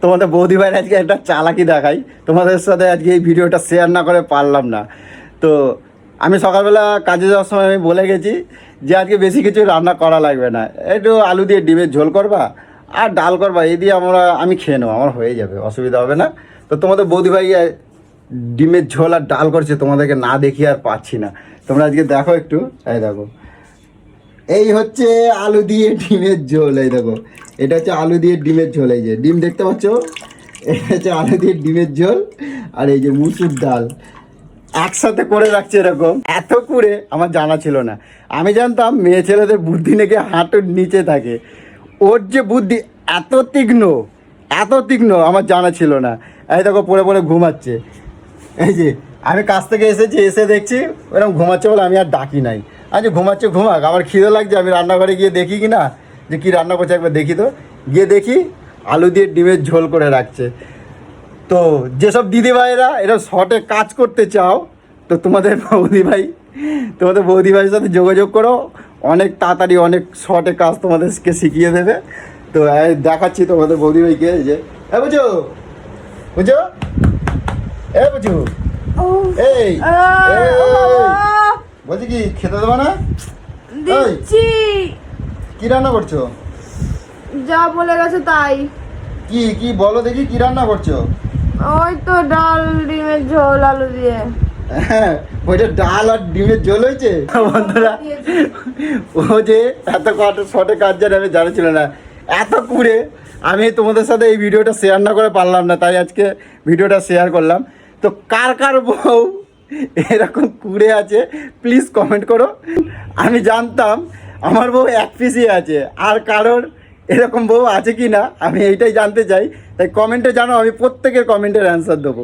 তোমাদের বৌদি ভাইয়ের আজকে একটা চালাকি দেখাই, তোমাদের সাথে আজকে এই ভিডিওটা শেয়ার না করে পারলাম না। তো আমি সকালবেলা কাজে যাওয়ার সময় আমি বলে গেছি যে আজকে বেশি কিছু রান্না করা লাগবে না, একটু আলু দিয়ে ডিমের ঝোল করবা আর ডাল করবা, এই দিয়ে আমি খেয়ে নেবো, আমার হয়ে যাবে, অসুবিধা হবে না। তো তোমাদের বৌদি ভাই ডিমের ঝোল আর ডাল করছে, তোমাদেরকে না দেখি আর পাচ্ছি না, তোমরা আজকে দেখো একটু। এই দেখো, এই হচ্ছে আলু দিয়ে ডিমের ঝোল। এই দেখো, এটা হচ্ছে আলু দিয়ে ডিমের ঝোল। এই যে ডিম দেখতে পাচ্ছ, এটা হচ্ছে আলু দিয়ে ডিমের ঝোল। আর এই যে মুসুর ডাল একসাথে করে রাখছে এরকম, এত করে আমার জানা ছিল না। আমি জানতাম মেয়ে ছেলেদের বুদ্ধি নাকি হাঁটুর নিচে থাকে, ওর যে বুদ্ধি এত তীক্ষ্ণ, এত তীক্ষ্ণ আমার জানা ছিল না। এই দেখো পড়ে পড়ে ঘুমাচ্ছে। এই যে আমি কাছ থেকে এসেছি, এসে দেখছি এরকম ঘুমাচ্ছে বলে আমি আর ডাকি নাই। আচ্ছা ঘুমাচ্ছে ঘুমাক, আমার খিদে লাগছে, আমি রান্নাঘরে গিয়ে দেখি কি না যে কী রান্না করছে একবার দেখি। তো গিয়ে দেখি আলু দিয়ে ডিমের ঝোল করে রাখছে। তো যেসব দিদিভাইরা এরা শর্টে কাজ করতে চাও, তো তোমাদের বৌদি ভাইয়ের সাথে যোগাযোগ করো, অনেক তাড়াতাড়ি অনেক শর্টে কাজ তোমাদেরকে শিখিয়ে দেবে। তো দেখাচ্ছি তোমাদের বৌদি ভাইকে, যে হ্যাঁ বুঝো বুঝো, এ বুঝু, এই বলছি কি খেতে দেবো না? দিচ্ছি। কি রান্না করছো? যা বলে গেছে তাই। কি কি বলো দেখি, কি রান্না করছো? ওই তো ডাল ডিমের ঝোল আলু দিয়ে। হ্যাঁ, ওইটা ডাল আর ডিমের ঝোল হয়েছে। বন্ধুরা, ও যে এত শর্টে কাজ জানে আমি জানিছিল না, এত কুড়ে। আমি তোমাদের সাথে এই ভিডিওটা শেয়ার না করে পারলাম না, তাই আজকে ভিডিওটা শেয়ার করলাম। তো কার কার বউ এরকম কুড়ে আছে প্লিজ কমেন্ট করো। আমি জানতাম আমার বউ এক পিসই আছে, আর কারোর এরকম বউ আছে কি না আমি এইটাই জানতে চাই। তাই কমেন্টে জানো, আমি প্রত্যেকের কমেন্টের অ্যান্সার দেবো।